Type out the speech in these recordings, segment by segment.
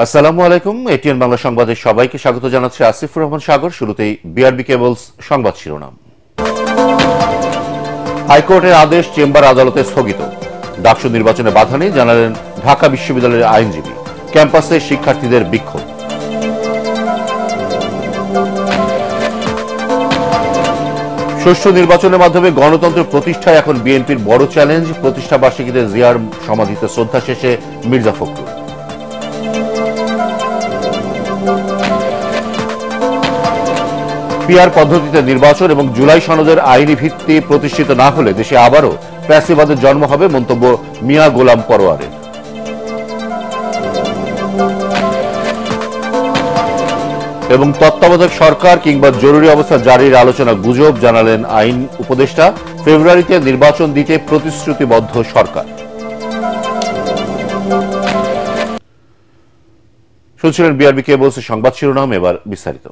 আসসালামু আলাইকুম। এটিএন বাংলা সংবাদে সবাইকে স্বাগত জানাচ্ছি আসিফুর রহমান সাগর। শুরুতেই বিআরবি কেবলস সংবাদ শিরোনাম। হাইকোর্টের আদেশ চেম্বার আদালতে স্থগিত। ডাকসু নির্বাচনে বাধা নেই জানালেন ঢাকা বিশ্ববিদ্যালয়ের আইনজীবী। ক্যাম্পাসে শিক্ষার্থীদের বিক্ষোভ। সুষ্ঠু নির্বাচনের মাধ্যমে গণতন্ত্র প্রতিষ্ঠায় এখন বিএনপির বড় চ্যালেঞ্জ। প্রতিষ্ঠা বার্ষিকীতে জিয়ার সমাধিতে শ্রদ্ধা শেষে মির্জা ফখরুল। পিআর পদ্ধতিতে নির্বাচন এবং জুলাই সনদের আইনি ভিত্তি প্রতিষ্ঠিত না হলে দেশে আবারও ফ্যাসিবাদের জন্ম হবে, মন্তব্য মিয়া গোলাম পরোয়ারের। এবং তত্ত্বাবধায়ক সরকার কিংবা জরুরি অবস্থা জারির আলোচনা গুজব জানালেন আইন উপদেষ্টা। ফেব্রুয়ারিতে নির্বাচন দিতে প্রতিশ্রুতিবদ্ধ সরকার। শুনছিলেন বিআরবি কেবলসের সংবাদ শিরোনাম, এবার বিস্তারিত।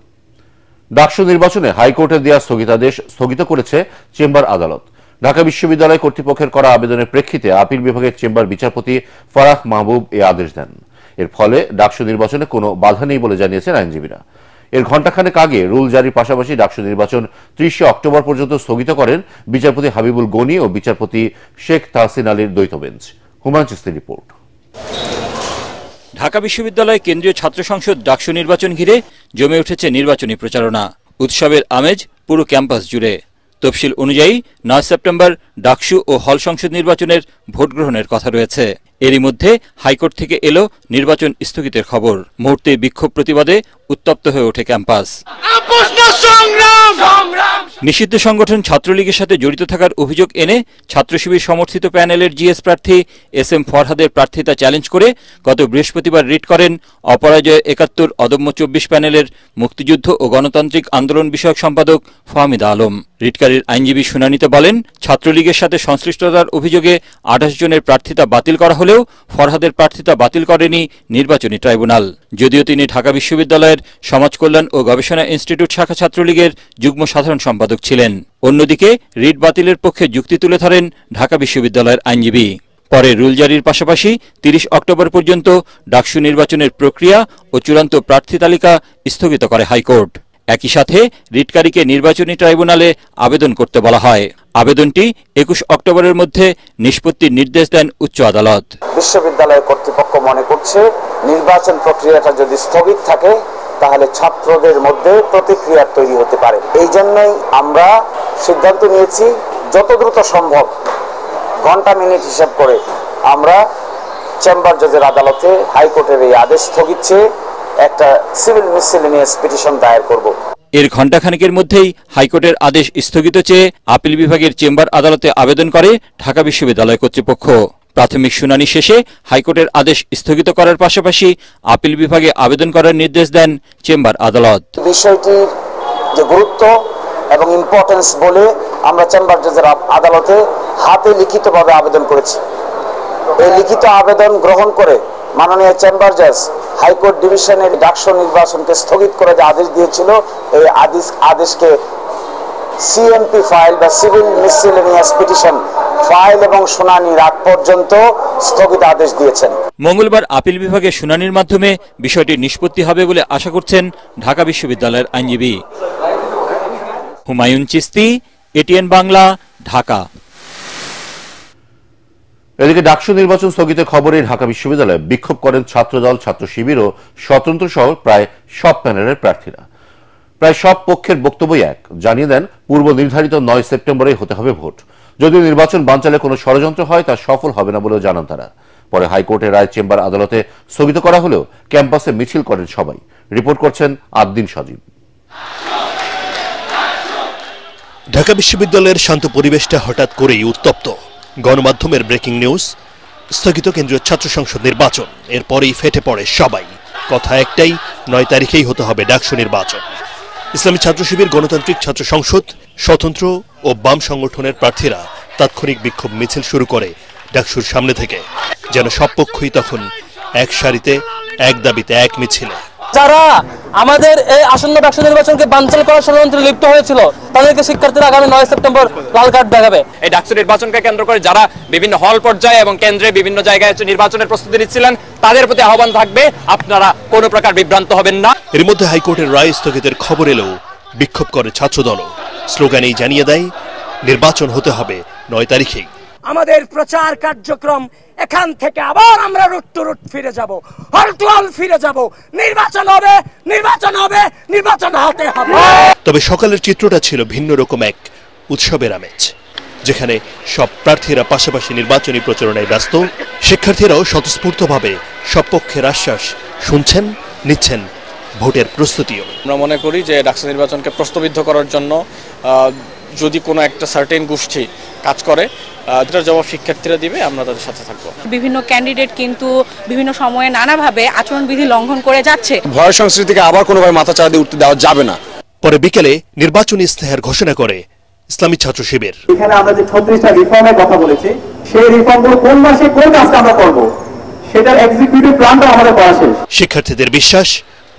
ডাকসু নির্বাচনে হাইকোর্টের দেওয়া স্থগিতাদেশ স্থগিত করেছে চেম্বার আদালত। ঢাকা বিশ্ববিদ্যালয় কর্তৃপক্ষের করা আবেদনের প্রেক্ষিতে আপিল বিভাগের চেম্বার বিচারপতি ফারাহ মাহবুব এই আদেশ দেন। এর ফলে ডাকসু নির্বাচনে কোনো বাধা নেই বলে জানিয়েছেন আইনজীবীরা। এর ঘণ্টাখানেক আগে রুল জারির পাশাপাশি ডাকসু নির্বাচন 30 অক্টোবর পর্যন্ত স্থগিত করেন বিচারপতি হাবিবুল গনি ও বিচারপতি শেখ তাহসিন আলীর দ্বৈত বেঞ্চ। হুমায়ুন চিস্তির রিপোর্ট। ঢাকা বিশ্ববিদ্যালয় কেন্দ্রীয় ছাত্র সংসদ ডাকসু নির্বাচন ঘিরে জমে উঠেছে নির্বাচনী প্রচারণা। উৎসবের আমেজ পুরো ক্যাম্পাস জুড়ে। তফসিল অনুযায়ী 9 সেপ্টেম্বর ডাকসু ও হল সংসদ নির্বাচনের ভোট গ্রহণের কথা রয়েছে। এরই মধ্যে হাইকোর্ট থেকে এলো নির্বাচন স্থগিতের খবর। মুহূর্তে বিক্ষোভ প্রতিবাদে উত্তপ্ত হয়ে ওঠে ক্যাম্পাস। নিষিদ্ধ সংগঠন ছাত্রলীগের সাথে জড়িত থাকার অভিযোগ এনে ছাত্র শিবির সমর্থিত প্যানেলের জিএস প্রার্থী SM ফরহাদের প্রার্থিতা চ্যালেঞ্জ করে গত বৃহস্পতিবার রিট করেন অপরাজয় 71 অদম্য 24 প্যানেলের মুক্তিযুদ্ধ ও গণতান্ত্রিক আন্দোলন বিষয়ক সম্পাদক ফাহমিদা আলম। রিটকারীর আইনজীবী শুনানিতে বলেন, ছাত্রলীগের সাথে সংশ্লিষ্টতার অভিযোগে 28 জনের প্রার্থিতা বাতিল করা হলেও ফরহাদের প্রার্থিতা বাতিল করেনি নির্বাচনী ট্রাইব্যুনাল। যদিও তিনি ঢাকা বিশ্ববিদ্যালয়ের সমাজ কল্যাণ ও গবেষণা ইনস্টিটিউট শাখা ছাত্রলীগের যুগ্ম সাধারণ সম্পাদক ছিলেন। অন্যদিকে রিট বাতিলের পক্ষে যুক্তি তুলে ধরেন ঢাকা বিশ্ববিদ্যালয়ের আইনজীবী। পরে রুল জারির পাশাপাশি 30 অক্টোবর পর্যন্ত ডাকসু নির্বাচনের প্রক্রিয়া ও চূড়ান্ত প্রার্থী তালিকা স্থগিত করে হাইকোর্ট। একই সাথে রিটকারীকে নির্বাচনী ট্রাইব্যুনালে আবেদন করতে বলা হয়। আবেদনটি 21 অক্টোবরের মধ্যে নিষ্পত্তির নির্দেশ দেন উচ্চ আদালত। বিশ্ববিদ্যালয় কর্তৃপক্ষ মনে করছে নির্বাচন প্রক্রিয়াটা যদি স্থগিত থাকে তাহলে ছাত্রদের মধ্যে প্রতিক্রিয়া তৈরি হতে পারে। এই জন্যই আমরা সিদ্ধান্ত নিয়েছি যত দ্রুত সম্ভব ঘন্টা মিনিট হিসাব করে আমরা চেম্বার জজের আদালতে হাইকোর্টের এই আদেশ স্থগিত চেয়ে একটা সিভিল মিসসেলেনিয়াস পিটিশন দায়ের করব। এর ঘণ্টাখানেকের মধ্যেই হাইকোর্টের আদেশ স্থগিত চেয়ে আপিল বিভাগের চেম্বার আদালতে আবেদন করে ঢাকা বিশ্ববিদ্যালয় কর্তৃপক্ষ। প্রাথমিক শুনানি শেষে হাইকোর্টের আদেশ স্থগিত করার পাশাপাশি আপিল বিভাগে আবেদন করার নির্দেশ দেন চেম্বার আদালত। বিষয়টির যে গুরুত্ব এবং ইম্পর্টেন্স বলে আমরা চেম্বার জজের আদালতে হাতে লিখিতভাবে আবেদন করেছি। এই লিখিত আবেদন গ্রহণ করে মাননীয় চেম্বার জজ হাইকোর্ট ডিভিশনের ডাকসু নির্বাচনকে স্থগিত করে যে আদেশ দিয়েছিল, এই আদেশকে সিএমপি ফাইল বা সিভিল মিসসেলেনিয়াস পিটিশন ফাইল এবং শুনানির আগ পর্যন্ত স্থগিত আদেশ দিয়েছেন। মঙ্গলবার আপিল বিভাগে শুনানির মাধ্যমে বিষয়টি নিষ্পত্তি হবে বলে আশা করছেন ঢাকা বিশ্ববিদ্যালয়ের আইনজীবী। হুমায়ুন চিস্তি, এটিএন বাংলা, ঢাকা। এদিকে ডাকসু নির্বাচন স্থগিতের খবরে ঢাকা বিশ্ববিদ্যালয়ে বিক্ষোভ করেন ছাত্রদল, ছাত্র শিবির ও স্বতন্ত্র সহ প্রায় সব প্যানেলের প্রার্থীরা। প্রায় সব পক্ষের বক্তব্যই এক, জানিয়ে দেন পূর্ব নির্ধারিত 9 সেপ্টেম্বরেই হতে হবে ভোট। যদিও নির্বাচন বানচালে কোনো ষড়যন্ত্র হয় তা সফল হবে না বলেও জানান তারা। পরে হাইকোর্টের রায় চেম্বার আদালতে স্থগিত করা হলেও ক্যাম্পাসে মিছিল করেন সবাই। রিপোর্ট করছেন আদ্দিন সজীব। ঢাকা বিশ্ববিদ্যালয়ের শান্ত পরিবেশটা হঠাৎ করেই উত্তপ্ত। গণমাধ্যমের ব্রেকিং নিউজ, স্থগিত কেন্দ্রীয় ছাত্র সংসদ নির্বাচন। এরপরেই ফেটে পড়ে সবাই। কথা একটাই, 9 তারিখেই হতে হবে ডাকসু নির্বাচন। ইসলামী ছাত্র শিবির, গণতান্ত্রিক ছাত্র সংসদ, স্বতন্ত্র ও বাম সংগঠনের প্রার্থীরা তাৎক্ষণিক বিক্ষোভ মিছিল শুরু করে ডাকসুর সামনে থেকে। যেন সব পক্ষই তখন এক সারিতে, এক দাবিতে, এক মিছিলে। যারা আমাদের এই আসন্ন ডাকসু নির্বাচনকে বানচাল করার ষড়যন্ত্রে লিপ্ত হয়েছিল তাদেরকে শিক্ষার্থীরা আগামী 9 সেপ্টেম্বর লাল কার্ড দেখাবে। এই ডাকসু নির্বাচনকে কেন্দ্র করে যারা বিভিন্ন হল পর্যায়ে এবং কেন্দ্রে বিভিন্ন জায়গায় নির্বাচনের প্রস্তুতি নিচ্ছিলেন তাদের প্রতি আহ্বান থাকবে, আপনারা কোনো প্রকার বিভ্রান্ত হবেন না। এর মধ্যে হাইকোর্টের রায় স্থগিতের খবর এলেও বিক্ষোভ করে ছাত্রদলও। স্লোগানেই জানিয়ে দেয় নির্বাচন হতে হবে 9 তারিখেই। আমাদের প্রচার কার্যক্রম এখান থেকে আবার আমরা রুট টু রুট ফিরে যাব, হল টু হল ফিরে যাব। নির্বাচন হবে, নির্বাচন হবে, নির্বাচন হতে হবে। তবে সকালের চিত্রটা ছিল ভিন্ন রকম এক উৎসবের আমেজ, যেখানে সব প্রার্থীরা পাশাপাশি নির্বাচনী প্রচারণায় ব্যস্ত। শিক্ষার্থীরাও স্বতঃস্ফূর্তভাবে সব পক্ষের আশ্বাস শুনছেন, নিচ্ছেন ভোটের প্রস্তুতিও। আমরা মনে করি যে ডাকসু নির্বাচনকে প্রশ্নবিদ্ধ করার জন্য যদি কোনো একটা সার্টেন গোষ্ঠী কাজ করে যেটার জবাব শিক্ষার্থীরা দিবে, আমরা তাদের সাথে থাকবো। বিভিন্ন ক্যান্ডিডেট কিন্তু বিভিন্ন সময়ে নানাভাবে আচরণবিধি লঙ্ঘন করে যাচ্ছে। ভয় সংস্কৃতিকে আবার কোনোভাবে মাথা চাড়া দিয়ে উঠতে দেওয়া যাবে না। পরে বিকেলে নির্বাচনী ইস্তেহার ঘোষণা করে ইসলামী ছাত্র শিবির। এখানে আমরা যে 36টা রিফর্মের কথা বলেছি, সেই রিফর্মগুলো কোন মাসে কোন কাজটা আমরা করব, সেটার এক্সিকিউটিভ প্ল্যানটা আমাদের করা শেষ। শিক্ষার্থীদের বিশ্বাস,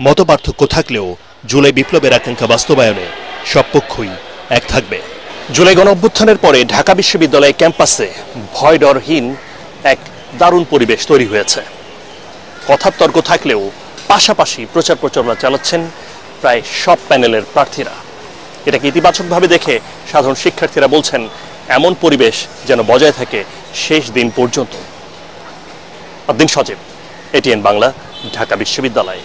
মতপার্থক্য থাকলেও জুলাই বিপ্লবের আকাঙ্ক্ষা বাস্তবায়নে সব পক্ষই এক থাকবে। জুলাই গণঅভ্যুত্থানের পরে ঢাকা বিশ্ববিদ্যালয় ক্যাম্পাসে ভয় ডরহীন এক দারুণ পরিবেশ তৈরি হয়েছে। কথার তর্ক থাকলেও পাশাপাশি প্রচার প্রচারণা চালাচ্ছেন প্রায় সব প্যানেলের প্রার্থীরা। এটাকে ইতিবাচকভাবে দেখে সাধারণ শিক্ষার্থীরা বলছেন এমন পরিবেশ যেন বজায় থাকে শেষ দিন পর্যন্ত। আদিন সজীব, এটিএন বাংলা, ঢাকা বিশ্ববিদ্যালয়।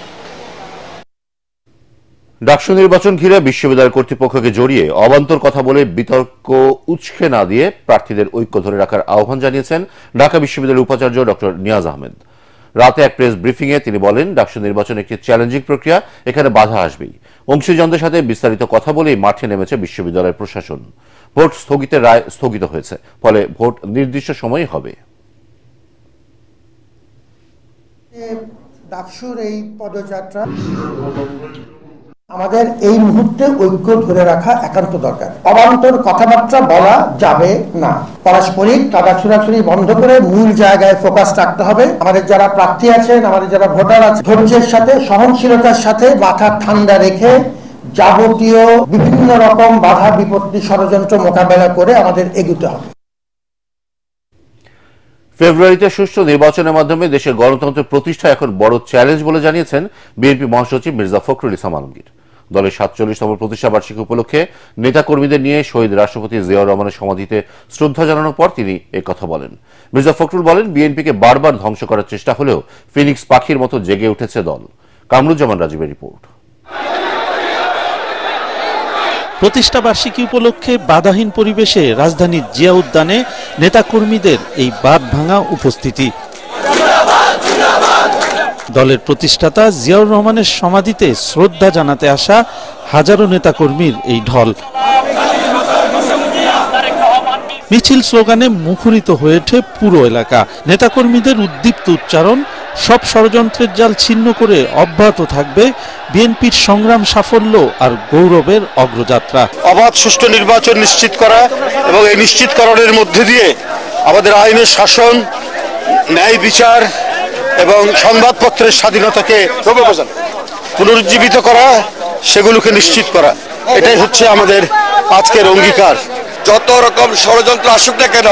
ডাকসু নির্বাচন ঘিরে বিশ্ববিদ্যালয় কর্তৃপক্ষকে জড়িয়ে অবান্তর কথা বলে বিতর্ক উৎসকে না দিয়ে প্রার্থীদের ঐক্য ধরে রাখার আহ্বান জানিয়েছেন ঢাকা বিশ্ববিদ্যালয়ের উপাচার্য ডক্টর নিয়াজ আহমেদ। রাতে এক প্রেস ব্রিফিংয়ে তিনি বলেন, ডাকসু নির্বাচন একটি চ্যালেঞ্জিং প্রক্রিয়া, এখানে বাধা আসবেই। অংশীজনদের সাথে বিস্তারিত কথা বলেই মাঠে নেমেছে বিশ্ববিদ্যালয়ের প্রশাসন। ভোট স্থগিতের রায় স্থগিত হয়েছে, ফলে ভোট নির্দিষ্ট সময়ে হবে। ডাকসুর এই পদযাত্রা আমাদের এই মুহূর্তে ঐক্য ধরে রাখা একান্ত দরকার। অবান্তর কথাবার্তা বলা যাবে না। পারস্পরিক কাটাছুড়াছুড়ি বন্ধ করে মূল জায়গায় ফোকাস রাখতে হবে। আমাদের যারা প্রার্থী আছেন, আমাদের যারা ভোটার আছে, ধৈর্যের সাথে সহনশীলতার সাথে মাথা ঠান্ডা রেখে যাবতীয় বিভিন্ন রকম বাধা বিপত্তি ষড়যন্ত্র মোকাবেলা করে আমাদের এগোতে হবে। ফেব্রুয়ারিতে সুষ্ঠু নির্বাচনের মাধ্যমে দেশের গণতন্ত্রের প্রতিষ্ঠা এখন বড় চ্যালেঞ্জ বলে জানিয়েছেন বিএনপি মহাসচিব মির্জা ফখরুল ইসলাম আলমগীর। দলের 47তম প্রতিষ্ঠা বার্ষিকী উপলক্ষে নেতাকর্মীদের নিয়ে শহীদ রাষ্ট্রপতি জিয়াউর রহমানের সমাধিতে শ্রদ্ধা জানানোর পর তিনি কথা বলেন। মির্জা ফখরুল বলেন, বিএনপিকে বারবার ধ্বংস করার চেষ্টা হলেও ফিনিক্স পাখির মতো জেগে উঠেছে দল। কামরুজ্জামান রাজীবের রিপোর্ট। প্রতিষ্ঠা বার্ষিকী উপলক্ষে বাধাহীন পরিবেশে রাজধানীর জিয়া উদ্যানে নেতাকর্মীদের এই বাঁধ ভাঙা উপস্থিতি। দলের প্রতিষ্ঠাতা জিয়াউর রহমানের সমাধিতে শ্রদ্ধা জানাতে আসা হাজারো নেতাকর্মীর এই ঢল। মিছিল স্লোগানে মুখরিত হয়ে ওঠে পুরো এলাকা। নেতাকর্মীদের উদ্দীপ্ত উচ্চারণ, সব ষড়যন্ত্রের জাল ছিন্ন করে অব্যাহত থাকবে বিএনপির সংগ্রাম, সাফল্য আর গৌরবের অগ্রযাত্রা। অবাধ সুষ্ঠু নির্বাচন নিশ্চিত করা এবং এই নিশ্চিতকরণের মধ্যে দিয়ে আমাদের আইনের শাসন, ন্যায় বিচার এবং সংবাদপত্রের স্বাধীনতাকে পুনরুজ্জীবিত করা, সেগুলোকে নিশ্চিত করা, এটাই হচ্ছে আমাদের আজকের অঙ্গীকার। যত রকম ষড়যন্ত্র আসুক না কেন,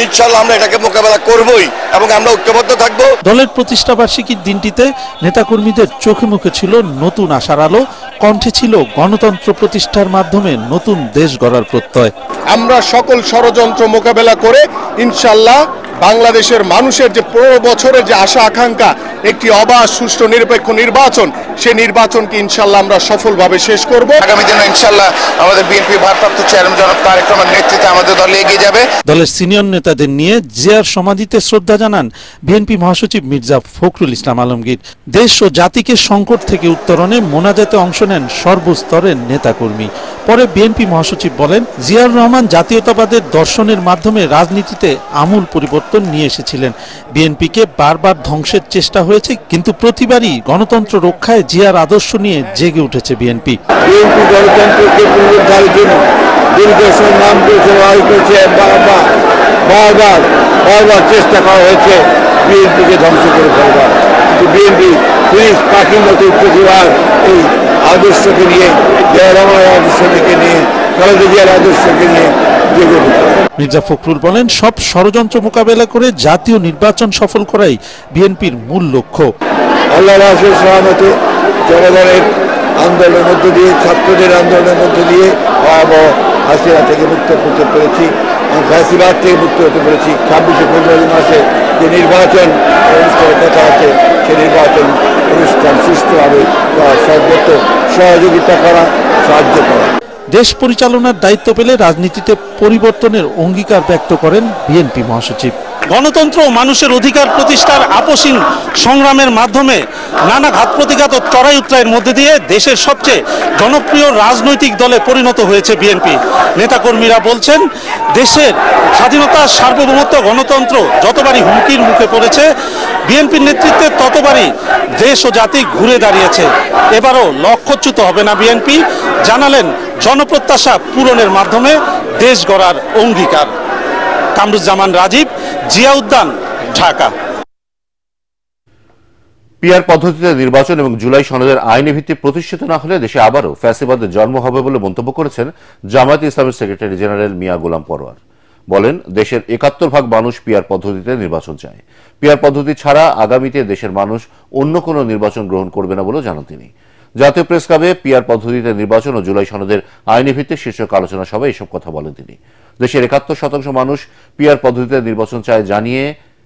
ইনশাআল্লাহ আমরা এটাকে মোকাবেলা করবই এবং আমরা ঐক্যবদ্ধ থাকব। দলের প্রতিষ্ঠা বার্ষিকীর দিনটিতে নেতাকর্মীদের চোখে মুখে ছিল নতুন আশার আলো, কণ্ঠে ছিল গণতন্ত্র প্রতিষ্ঠার মাধ্যমে নতুন দেশ গড়ার প্রত্যয়। আমরা সকল ষড়যন্ত্র মোকাবেলা করে ইনশাআল্লাহ বাংলাদেশের মানুষের যে 15 বছরের যে আশা আকাঙ্ক্ষা, একটি অবাধ সুষ্ঠু নিরপেক্ষ নির্বাচন, সেই নির্বাচনকে ইনশাআল্লাহ আমরা সফলভাবে শেষ করব। আগামী দিনে ইনশাআল্লাহ আমাদের বিএনপি ভারপ্রাপ্ত চেয়ারম্যান জনাব তারেক রহমানের নেতৃত্বে আমাদের দল এগিয়ে যাবে। দলের সিনিয়র নেতাদের নিয়ে জিয়ার সমাধিতে শ্রদ্ধা জানান বিএনপি মহাসচিব মির্জা ফখরুল ইসলাম আলমগীর। দেশ ও জাতিকে সংকট থেকে উত্তরণে মোনাজাতে অংশ নেন সর্বস্তরের নেতাকর্মী। পরে বিএনপি মহাসচিব বলেন, জিয়াউর রহমান জাতীয়তাবাদের দর্শনের মাধ্যমে রাজনীতিতে আমূল পরিবর্তন নিয়ে এসেছিলেন। বিএনপিকে বারবার ধ্বংসের চেষ্টা হয়েছে, কিন্তু প্রতিবারই গণতন্ত্র রক্ষায় জিয়ার আদর্শ নিয়ে জেগে উঠেছে বিএনপি। বিএনপি গণতন্ত্রকে পুনরুদ্ধারের জন্য দীর্ঘ সংগ্রাম করেছে, বারবার চেষ্টা করা হয়েছে বিএনপিকে ধ্বংস করে ফেলবার, কিন্তু বিএনপি পুলিশ পাখির মতো উপজেলার এই আদর্শকে নিয়ে, রহমানের আদর্শকে নিয়ে, খালেদা জিয়ার আদর্শকে নিয়ে জেগে উঠেছে। মির্জা ফখরুল বলেন, সব ষড়যন্ত্র মোকাবেলা করে জাতীয় নির্বাচন সফল করাই বিএনপির মূল লক্ষ্য। আল্লাহ রাসূল সহমতে জনগণের আন্দোলনের মধ্য দিয়ে, ছাত্রদের আন্দোলনের মধ্য দিয়ে ভয়াবহ হাসিনা থেকে মুক্ত করতে পেরেছি, ফ্যাসিবাদ থেকে মুক্ত হতে পেরেছি। 26শে ফেব্রুয়ারি মাসে যে নির্বাচন অনুষ্ঠানের কথা আছে, সেই নির্বাচন অনুষ্ঠান সুষ্ঠুভাবে সর্বত্র সহযোগিতা করা, সাহায্য করা। দেশ পরিচালনার দায়িত্ব পেলে রাজনীতিতে পরিবর্তনের অঙ্গীকার ব্যক্ত করেন বিএনপি মহাসচিব। গণতন্ত্র ও মানুষের অধিকার প্রতিষ্ঠার আপসীন সংগ্রামের মাধ্যমে নানা ঘাত প্রতিঘাত ও চড়াই উতরাইয়ের মধ্যে দিয়ে দেশের সবচেয়ে জনপ্রিয় রাজনৈতিক দলে পরিণত হয়েছে বিএনপি। নেতাকর্মীরা বলছেন, দেশের স্বাধীনতা, সার্বভৌমত্ব, গণতন্ত্র যতবারই হুমকির মুখে পড়েছে, বিএনপির নেতৃত্বে ততবারই দেশ ও জাতি ঘুরে দাঁড়িয়েছে। এবারও লক্ষ্যচ্যুত হবে না বিএনপি, জানালেন জনপ্রত্যাশা পূরণের মাধ্যমে দেশ গড়ার অঙ্গীকার। কামরুজ্জামান রাজীব, জিয়া উদ্যান, ঢাকা। পিআর পদ্ধতিতে নির্বাচন এবং জুলাই সনদের আইনি ভিত্তি প্রতিষ্ঠিত না হলে দেশে আবারও ফ্যাসিবাদের জন্ম হবে বলে মন্তব্য করেছেন জামায়াতে ইসলামের সেক্রেটারি জেনারেল মিয়া গোলাম পরোয়ার। বলেন, দেশের ৭১% মানুষ পিআর পদ্ধতিতে নির্বাচন চায়। পিআর পদ্ধতি ছাড়া আগামীতে দেশের মানুষ অন্য কোনো নির্বাচন গ্রহণ করবে না বলেও জানান তিনি। জাতীয় প্রেস ক্লাবে পিআর পদ্ধতিতে নির্বাচন ও জুলাই সনদের আইনি ভিত্তিক শীর্ষক আলোচনা সভায় এসব কথা বলেন তিনি। দেশের ৭১% মানুষ পিআর পদ্ধতিতে নির্বাচন চায় জানিয়ে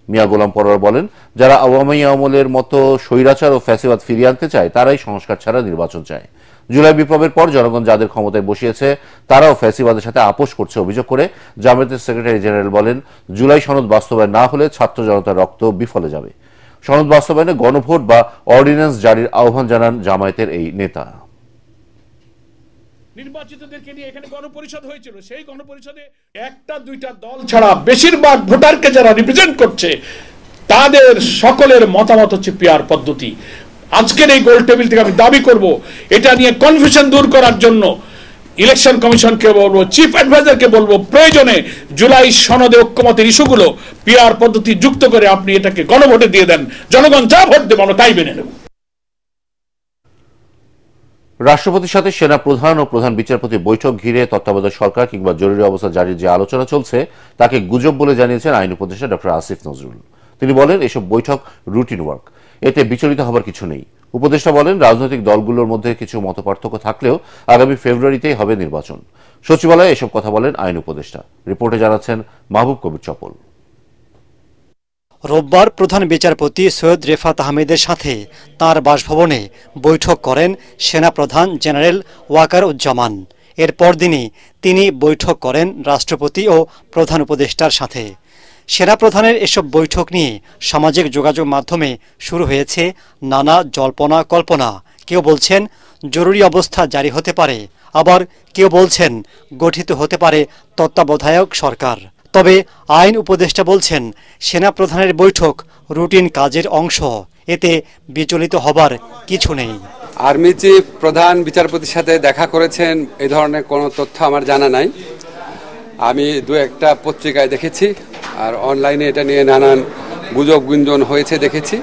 মিয়া গোলাম পরোয়ার বলেন, যারা আওয়ামী আমলের মতো স্বৈরাচার ও ফ্যাসিবাদ ফিরিয়ে আনতে চায় তারাই সংস্কার ছাড়া নির্বাচন চায়। জুলাই বিপ্লবের পর জনগণ যাদের ক্ষমতায় বসিয়েছে তারাও ফ্যাসিবাদের সাথে আপোষ করছে অভিযোগ করে জামায়াতের সেক্রেটারি জেনারেল বলেন, জুলাই সনদ বাস্তবায়ন না হলে ছাত্র জনতার রক্ত বিফলে যাবে। সনদ বাস্তবায়নে গণভোট বা অর্ডিন্যান্স জারির আহ্বান জানান জামায়াতের এই নেতা। নির্বাচিতদেরকে নিয়ে এখানে গণপরিষদ হয়েছিল, সেই গণপরিষদে একটা দুইটা দল ছাড়া বেশিরভাগ ভোটারকে যারা রিপ্রেজেন্ট করছে তাদের সকলের মতামত হচ্ছে পিআর পদ্ধতি। আজকের এই গোল টেবিল থেকে আমি দাবি করব, এটা নিয়ে কনফিউশন দূর করার জন্য ইলেকশন কমিশনকে বলবো, চিফ অ্যাডভাইজারকে বলবো, প্রয়োজনে জুলাই সনদে ঐক্যমতের ইস্যুগুলো পিআর পদ্ধতি যুক্ত করে আপনি এটাকে গণভোটে দিয়ে দেন, জনগণ যা ভোট দেবে আমরা তাই মেনে নেব। রাষ্ট্রপতির সাথে সেনা প্রধান ও প্রধান বিচারপতি বৈঠক ঘিরে তত্ত্বাবধায়ক সরকার কিংবা জরুরি অবস্থা জারির যে আলোচনা চলছে তাকে গুজব বলে জানিয়েছেন আইন উপদেষ্টা ডক্টর আসিফ নজরুল। তিনি বলেন, এসব বৈঠক রুটিন ওয়ার্ক, এতে বিচলিত হবার কিছু নেই। উপদেষ্টা বলেন, রাজনৈতিক দলগুলোর মধ্যে কিছু মতপার্থক্য থাকলেও আগামী ফেব্রুয়ারিতেই হবে নির্বাচন। সচিবালয়ে এসব কথা বলেন আইন উপদেষ্টা। রিপোর্টে জানাচ্ছেন মাহবুব কবির চপল। রোববার প্রধান বিচারপতি সৈয়দ রেফাত আহমেদের সাথে তাঁর বাসভবনে বৈঠক করেন সেনাপ্রধান জেনারেল ওয়াকার উজ্জামান। এর পরদিনই তিনি বৈঠক করেন রাষ্ট্রপতি ও প্রধান উপদেষ্টার সাথে। সেনাপ্রধানের এসব বৈঠক নিয়ে সামাজিক যোগাযোগ মাধ্যমে শুরু হয়েছে নানা জল্পনা কল্পনা। কেউ বলছেন জরুরি অবস্থা জারি হতে পারে, আবার কেউ বলছেন গঠিত হতে পারে তত্ত্বাবধায়ক সরকার। তবে আইন উপদেষ্টা বলছেন, সেনাপ্রধানের বৈঠক রুটিন কাজের অংশ, এতে বিচলিত হবার কিছু নেই। আর্মি চিফ প্রধান বিচারপতির সাথে দেখা করেছেন এই ধরনের কোনো তথ্য আমার জানা নাই। আমি দু একটা পত্রিকায় দেখেছি, আর অনলাইনে এটা নিয়ে নানান গুজব গুঞ্জন হয়েছে দেখেছি।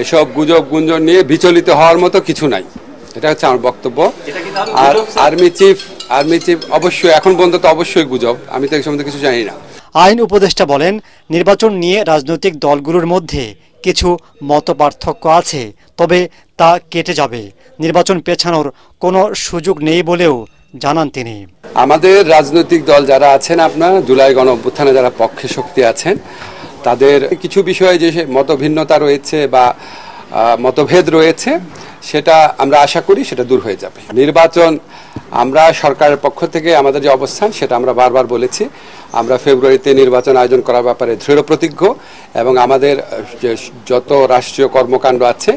এসব গুজব গুঞ্জন নিয়ে বিচলিত হওয়ার মতো কিছু নাই, এটা হচ্ছে আমার বক্তব্য। আর আর্মি চিফ অবশ্যই এখন পর্যন্ত তো অবশ্যই গুজব, আমি তো এই সম্বন্ধে কিছু জানি না। আইন উপদেষ্টা বলেন, নির্বাচন নিয়ে রাজনৈতিক দলগুলোর মধ্যে কিছু মতপার্থক্য আছে, তবে তা কেটে যাবে। নির্বাচন পেছানোর কোনো সুযোগ নেই বলেও জানান তিনি। আমাদের রাজনৈতিক দল যারা আছেন, আপনার জুলাই গণ অভ্যুত্থানে যারা পক্ষে শক্তি আছেন, তাদের কিছু বিষয়ে যে মতভিন্নতা রয়েছে বা মতভেদ রয়েছে, সেটা আমরা আশা করি সেটা দূর হয়ে যাবে। নির্বাচন আমরা সরকারের পক্ষ থেকে আমাদের যে অবস্থান সেটা আমরা বারবার বলেছি, আমরা ফেব্রুয়ারিতে নির্বাচন আয়োজন করার ব্যাপারে দৃঢ় প্রতিজ্ঞ এবং আমাদের যত রাষ্ট্রীয় কর্মকাণ্ড আছে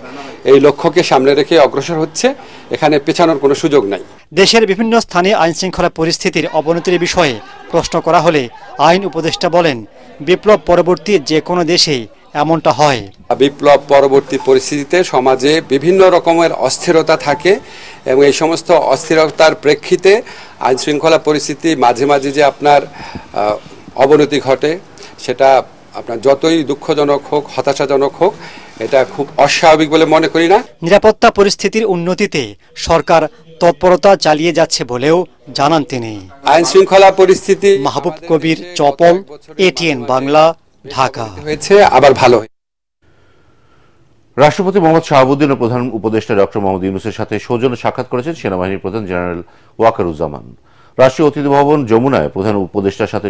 এই লক্ষ্যকে সামনে রেখে অগ্রসর হচ্ছে, এখানে পেছানোর কোনো সুযোগ নাই। দেশের বিভিন্ন স্থানে আইনশৃঙ্খলা পরিস্থিতির অবনতির বিষয়ে প্রশ্ন করা হলে আইন উপদেষ্টা বলেন, বিপ্লব পরবর্তী যে কোনো দেশেই এমনটা হয়। বিপ্লব পরবর্তী পরিস্থিতিতে সমাজে বিভিন্ন রকমের অস্থিরতা থাকে এবং এই সমস্ত অস্থিরতার প্রেক্ষিতে আইনশৃঙ্খলা পরিস্থিতি মাঝে মাঝে যে আপনার অবনতি ঘটে, সেটা আপনার যতই দুঃখজনক হোক, হতাশাজনক হোক, এটা খুব অস্বাভাবিক বলে মনে করি না। নিরাপত্তা পরিস্থিতির উন্নতিতে সরকার তৎপরতা চালিয়ে যাচ্ছে বলেও জানান তিনি। আইন শৃঙ্খলা পরিস্থিতি মাহবুব কবির, চপল, এটিএন বাংলা, ঢাকা। হয়েছে আবার ভালো। রাষ্ট্রপতি মোহাম্মদ শাহাবুদ্দিন ও প্রধান উপদেষ্টা ডক্টর মোহাম্মদ ইউনূসের সাথে সৌজন্য সাক্ষাৎ করেছেন সেনাবাহিনীর প্রধান জেনারেল ওয়াকারুজ্জামান। রাষ্ট্রীয় অতিথি ভবন যমুনায় প্রধান উপদেষ্টার সাথে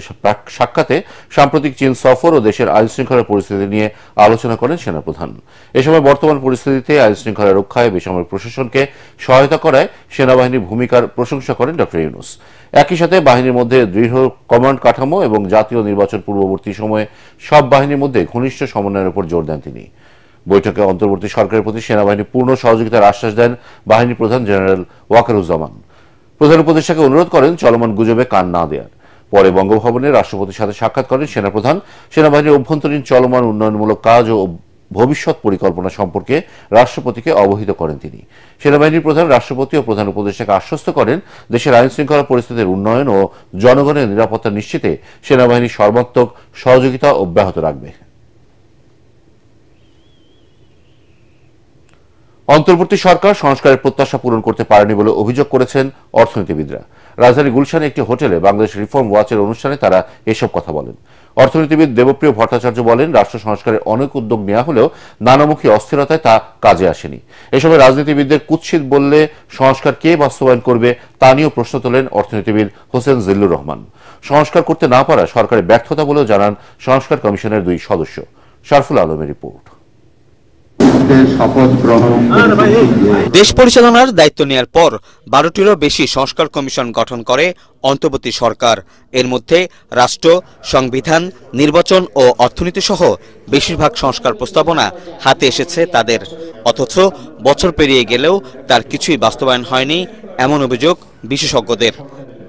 সাক্ষাতে সাম্প্রতিক চীন সফর ও দেশের আইন শৃঙ্খলার পরিস্থিতি নিয়ে আলোচনা করেন সেনাপ্রধান। এ সময় বর্তমান পরিস্থিতিতে আইন শৃঙ্খলা রক্ষায় বেসামরিক প্রশাসনকে সহায়তা করায় সেনাবাহিনীর ভূমিকার প্রশংসা করেন ডক্টর ইউনূস। একই সাথে বাহিনীর মধ্যে দৃঢ় কমান্ড কাঠামো এবং জাতীয় নির্বাচন পূর্ববর্তী সময়ে সব বাহিনীর মধ্যে ঘনিষ্ঠ সমন্বয়ের উপর জোর দেন তিনি। বৈঠকে অন্তর্বর্তী সরকারের প্রতি সেনাবাহিনীর পূর্ণ সহযোগিতার আশ্বাস দেন বাহিনী প্রধান জেনারেল ওয়াকারুজ্জামান। প্রধান উপদেষ্টাকে অনুরোধ করেন চলমান গুজবে কান না দেওয়ার। পরে বঙ্গভবনে রাষ্ট্রপতির সাথে সাক্ষাৎ করেন সেনাপ্রধান। সেনাবাহিনীর অভ্যন্তরীণ চলমান উন্নয়নমূলক কাজ ও ভবিষ্যৎ পরিকল্পনা সম্পর্কে রাষ্ট্রপতিকে অবহিত করেন তিনি। সেনাবাহিনীর প্রধান রাষ্ট্রপতি ও প্রধান উপদেষ্টাকে আশ্বস্ত করেন দেশের আইন শৃঙ্খলা পরিস্থিতির উন্নয়ন ও জনগণের নিরাপত্তা নিশ্চিতে সেনাবাহিনী সর্বাত্মক সহযোগিতা অব্যাহত রাখবে। অন্তর্বর্তী সরকার সংস্কারের প্রত্যাশা পূরণ করতে পারেনি বলে অভিযোগ করেছেন অর্থনীতিবিদরা। রাজধানী গুলশানে একটি হোটেলে বাংলাদেশ রিফর্ম ওয়াচের অনুষ্ঠানে তারা এসব কথা বলেন। অর্থনীতিবিদ দেবপ্রিয় ভট্টাচার্য বলেন, রাষ্ট্র সংস্কারের অনেক উদ্যোগ নেওয়া হলেও নানামুখী অস্থিরতায় তা কাজে আসেনি। এ সময় রাজনীতিবিদদের কুৎসিত বললে সংস্কার কে বাস্তবায়ন করবে তা নিয়েও প্রশ্ন তোলেন অর্থনীতিবিদ হোসেন জিল্লুর রহমান। সংস্কার করতে না পারা সরকারের ব্যর্থতা বলেও জানান সংস্কার কমিশনের 2 সদস্য। শারফুল আলমের রিপোর্ট। দেশ পরিচালনার দায়িত্ব নেয়ার পর 12টিরও বেশি সংস্কার কমিশন গঠন করে অন্তর্বর্তী সরকার। এর মধ্যে রাষ্ট্র, সংবিধান, নির্বাচন ও অর্থনীতি সহ বেশিরভাগ সংস্কার প্রস্তাবনা হাতে এসেছে তাদের। অথচ বছর পেরিয়ে গেলেও তার কিছুই বাস্তবায়ন হয়নি এমন অভিযোগ বিশেষজ্ঞদের।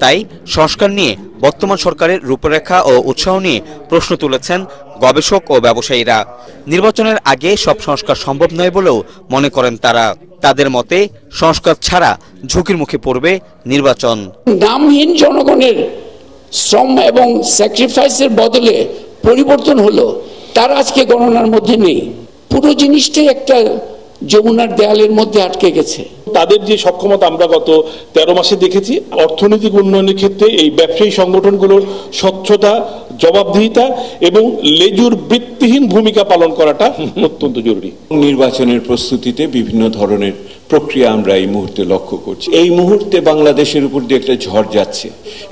তাই সংস্কার নিয়ে বর্তমান সরকারের রূপরেখা ও উৎসাহ নিয়ে প্রশ্ন তুলেছেন গবেষক ও ব্যবসায়ীরা। নির্বাচনের আগে সব সংস্কার সম্ভব নয় বলেও মনে করেন তারা। তাদের মতে সংস্কার ছাড়া ঝুঁকির মুখে পড়বে নির্বাচন। নামহীন জনগণের শ্রম এবং স্যাক্রিফাইসের বদলে পরিবর্তন হলো, তার আজকে গণনার মধ্যে নেই। পুরো জিনিসটাই একটা যমুনার দেয়ালের মধ্যে আটকে গেছে। তাদের যে সক্ষমতা আমরা গত 13 মাসে দেখেছি, অর্থনৈতিক উন্নয়নের ক্ষেত্রে এই ব্যবসায়ী সংগঠনগুলোর স্বচ্ছতা, জবাবদিহিতা এবং লেজুর বৃত্তিহীন ভূমিকা পালন করাটা অত্যন্ত জরুরি। নির্বাচনের প্রস্তুতিতে বিভিন্ন ধরনের প্রক্রিয়া আমরা এই মুহূর্তে লক্ষ্য করছি। এই মুহূর্তে বাংলাদেশের উপর দিয়ে একটা ঝড় যাচ্ছে।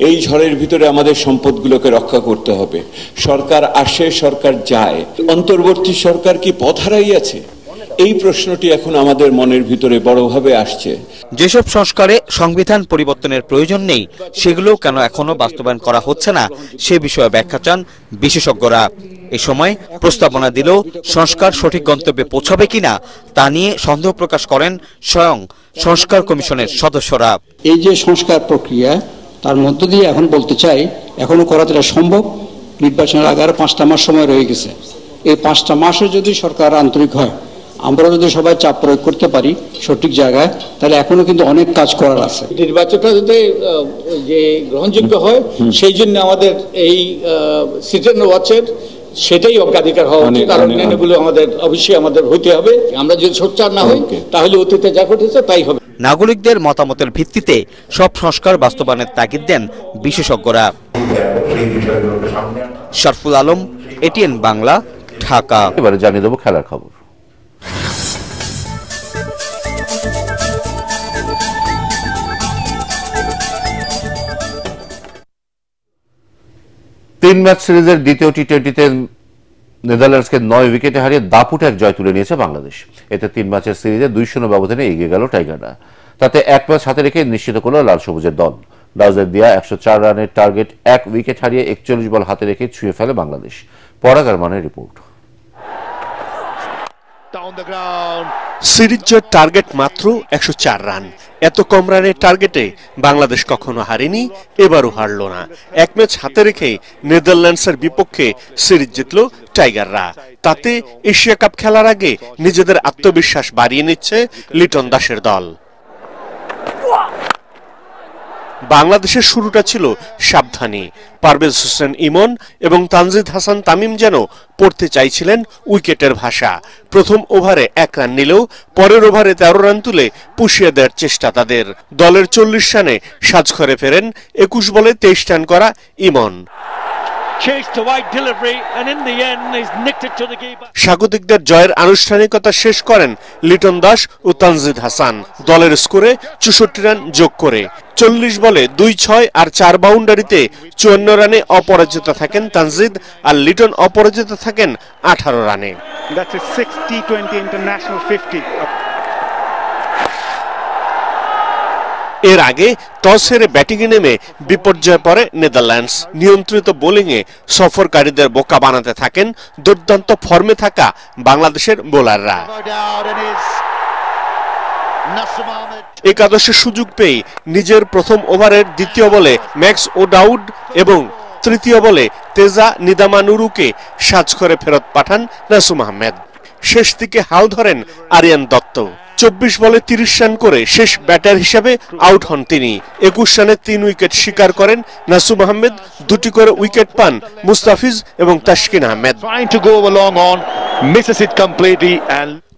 এই ঝড়ের ভিতরে আমাদের সম্পদগুলোকে রক্ষা করতে হবে। সরকার আসে, সরকার যায়, অন্তর্বর্তী সরকার কি পথ হারাইয়াছে? এই প্রশ্নটি এখন আমাদের মনের ভিতরে বড়ভাবে আসছে। যেসব সংস্কারে সংবিধান পরিবর্তনের প্রয়োজন নেই, সেগুলো কেন এখনো বাস্তবায়ন করা হচ্ছে না সে বিষয়ে ব্যাখ্যা চান বিশেষজ্ঞরা। এ সময় প্রস্তাবনা দিলেও সংস্কার সঠিক গন্তব্যে পৌঁছাবে কিনা তা নিয়ে সন্দেহ প্রকাশ করেন স্বয়ং সংস্কার কমিশনের সদস্যরা। এই যে সংস্কার প্রক্রিয়া, তার মধ্য দিয়ে এখন বলতে চাই এখনো করাটা সম্ভব। নির্বাচনের আগে আরো 5টা মাস সময় রয়ে গেছে। এই 5টা মাসও যদি সরকার আন্তরিক হয়, আমরা যদি সবাই চাপ প্রয়োগ করতে পারি সঠিক জায়গায়, তাহলে এখনো কিন্তু অনেক কাজ করার আছে। নির্বাচনটা যদি যে গ্রহণযোগ্য হয়, সেই জন্য আমাদের এই সিজন ওয়াচের সেটাই অগ্রাধিকার হওয়া উচিত। কারণ এগুলো আমাদের অবশ্যই আমাদের হইতে হবে। আমরা যদি সোচ্চার না হই, তাহলে অতীতে যা ঘটেছে তাই হবে। নাগরিকদের মতামতের ভিত্তিতে সব সংস্কার বাস্তবায়নের তাগিদ দেন বিশেষজ্ঞরা। শারফুল আলম, এটিএন বাংলা, ঢাকা। এবারে জানিয়ে দেব খেলার খবর। তিন ম্যাচ সিরিজের দ্বিতীয় টি-20তে নেদারল্যান্ডসকে 9 উইকেটে হারিয়ে দাপুটে এক জয় তুলে নিয়েছে বাংলাদেশ। এতে 3 ম্যাচের সিরিজে 2-0 ব্যবধানে এগিয়ে গেল টাইগাররা। তাতে 1 ম্যাচ হাতে রেখে নিশ্চিত করল লাল সবুজের দল। ডাউজের দেয়া 104 রানের টার্গেট 1 উইকেট হারিয়ে 41 বল হাতে রেখে ছুঁয়ে ফেলে বাংলাদেশ। পরাগ আরমানের রিপোর্ট। সিরিজ জয়ের টার্গেট মাত্র 104 রান। এত কম রানের টার্গেটে বাংলাদেশ কখনো হারেনি, এবারও হারল না। 1 ম্যাচ হাতে রেখে নেদারল্যান্ডসের বিপক্ষে সিরিজ জিতল টাইগাররা। তাতে এশিয়া কাপ খেলার আগে নিজেদের আত্মবিশ্বাস বাড়িয়ে নিচ্ছে লিটন দাসের দল। বাংলাদেশের শুরুটা ছিল সাবধানী। পারভেজ হোসেন ইমন এবং তানজিদ হাসান তামিম যেন পড়তে চাইছিলেন উইকেটের ভাষা। প্রথম ওভারে 1 রান নিলেও পরের ওভারে 13 রান তুলে পুষিয়ে দেওয়ার চেষ্টা তাদের। দলের 40 রানে সাজঘরে ফেরেন 21 বলে 23 রান করা ইমন। স্বাগতিকদের জয়ের আনুষ্ঠানিকতা শেষ করেন লিটন দাস ও তানজিদ হাসান দলের স্কোরে 64 রান যোগ করে। 40 বলে 2-6 আর 4 বাউন্ডারিতে 54 রানে অপরাজিত থাকেন তানজিদ, আর লিটন অপরাজিত থাকেন 18 রানে। এর আগে টস হেরে ব্যাটিংয়ে নেমে বিপর্যয়ে পড়ে নেদারল্যান্ডস। নিয়ন্ত্রিত বোলিংয়ে সফরকারীদের বোকা বানাতে থাকেন দুর্দান্ত ফর্মে থাকা বাংলাদেশের বোলাররা। একাদশে সুযোগ পেয়ে নিজের প্রথম ওভারের দ্বিতীয় বলে ম্যাক্স ওডাউড এবং তৃতীয় বলে তেজা নিদামানুরুকে সাজঘরে ফেরত পাঠান নাসুম আহমেদ। শেষ দিকে হাল ধরেন আরিয়ান দত্ত। 24 বলে 30 রান করে শেষ ব্যাটার হিসেবে আউট হন তিনি। 21 রানে 3 উইকেট শিকার করেন নাসুম আহমেদ। 2টি করে উইকেট পান মুস্তাফিজ এবং তাসকিন আহমেদ।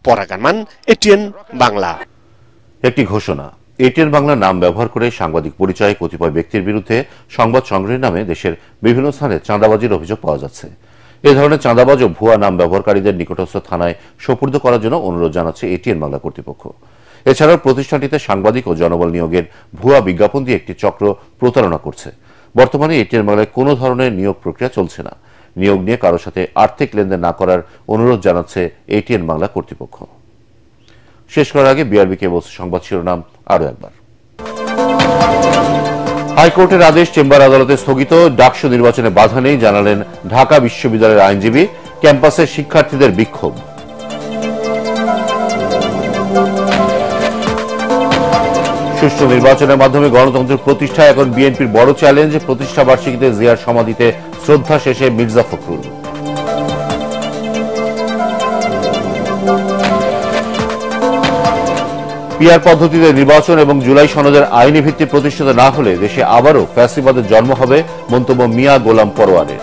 পরাগানমান, এটিএন বাংলা। একটি ঘোষণা। এটিএন বাংলার নাম ব্যবহার করে সাংবাদিক পরিচয় কতিপয় ব্যক্তির বিরুদ্ধে সংবাদ সংগ্রহের নামে দেশের বিভিন্ন স্থানে চাঁদাবাজির অভিযোগ পাওয়া যাচ্ছে। এ ধরনের চাঁদাবাজ ও ভুয়া নাম ব্যবহারকারীদের নিকটস্থ থানায় সোপর্দ করার জন্য অনুরোধ জানাচ্ছে এটিএন বাংলা কর্তৃপক্ষ। এছাড়াও প্রতিষ্ঠানটিতে সাংবাদিক ও জনবল নিয়োগের ভুয়া বিজ্ঞাপন দিয়ে একটি চক্র প্রতারণা করছে। বর্তমানে এটিএন বাংলায় কোনো ধরনের নিয়োগ প্রক্রিয়া চলছে না। নিয়োগ নিয়ে কারোর সাথে আর্থিক লেনদেন না করার অনুরোধ জানাচ্ছে এটিএন বাংলা কর্তৃপক্ষ। শেষ করার আগে বিআরবি কেবল সংবাদ শিরোনাম আরো একবার। হাইকোর্টের আদেশ চেম্বার আদালতে স্থগিত। ডাকসু নির্বাচনে বাধা নেই জানালেন ঢাকা বিশ্ববিদ্যালয়ের আইনজীবী। ক্যাম্পাসে শিক্ষার্থীদের বিক্ষোভ। সুষ্ঠু নির্বাচনের মাধ্যমে গণতন্ত্রের প্রতিষ্ঠা এখন বিএনপির বড় চ্যালেঞ্জ। প্রতিষ্ঠা বার্ষিকীতে জিয়ার সমাধিতে শ্রদ্ধা শেষে মির্জা ফখরুল। পিআর পদ্ধতিতে নির্বাচন এবং জুলাই সনদের আইনি ভিত্তি প্রতিষ্ঠিত না হলে দেশে আবারও ফ্যাসিবাদের জন্ম হবে, মন্তব্য মিয়া গোলাম পরোয়ারের।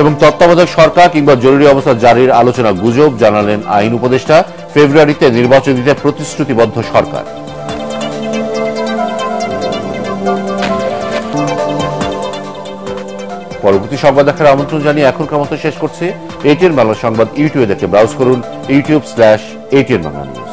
এবং তত্ত্বাবধায়ক সরকার কিংবা জরুরি অবস্থা জারির আলোচনা গুজব জানালেন আইন উপদেষ্টা। ফেব্রুয়ারিতে নির্বাচন দিতে প্রতিশ্রুতিবদ্ধ সরকার। পরবর্তী সংবাদ দেখার আমন্ত্রণ জানিয়ে এখনকার মতো শেষ করছে। এটিএন বাংলা সংবাদ ইউটিউবে দেখে ব্রাউজ করুন youtube/ATN Bangla News।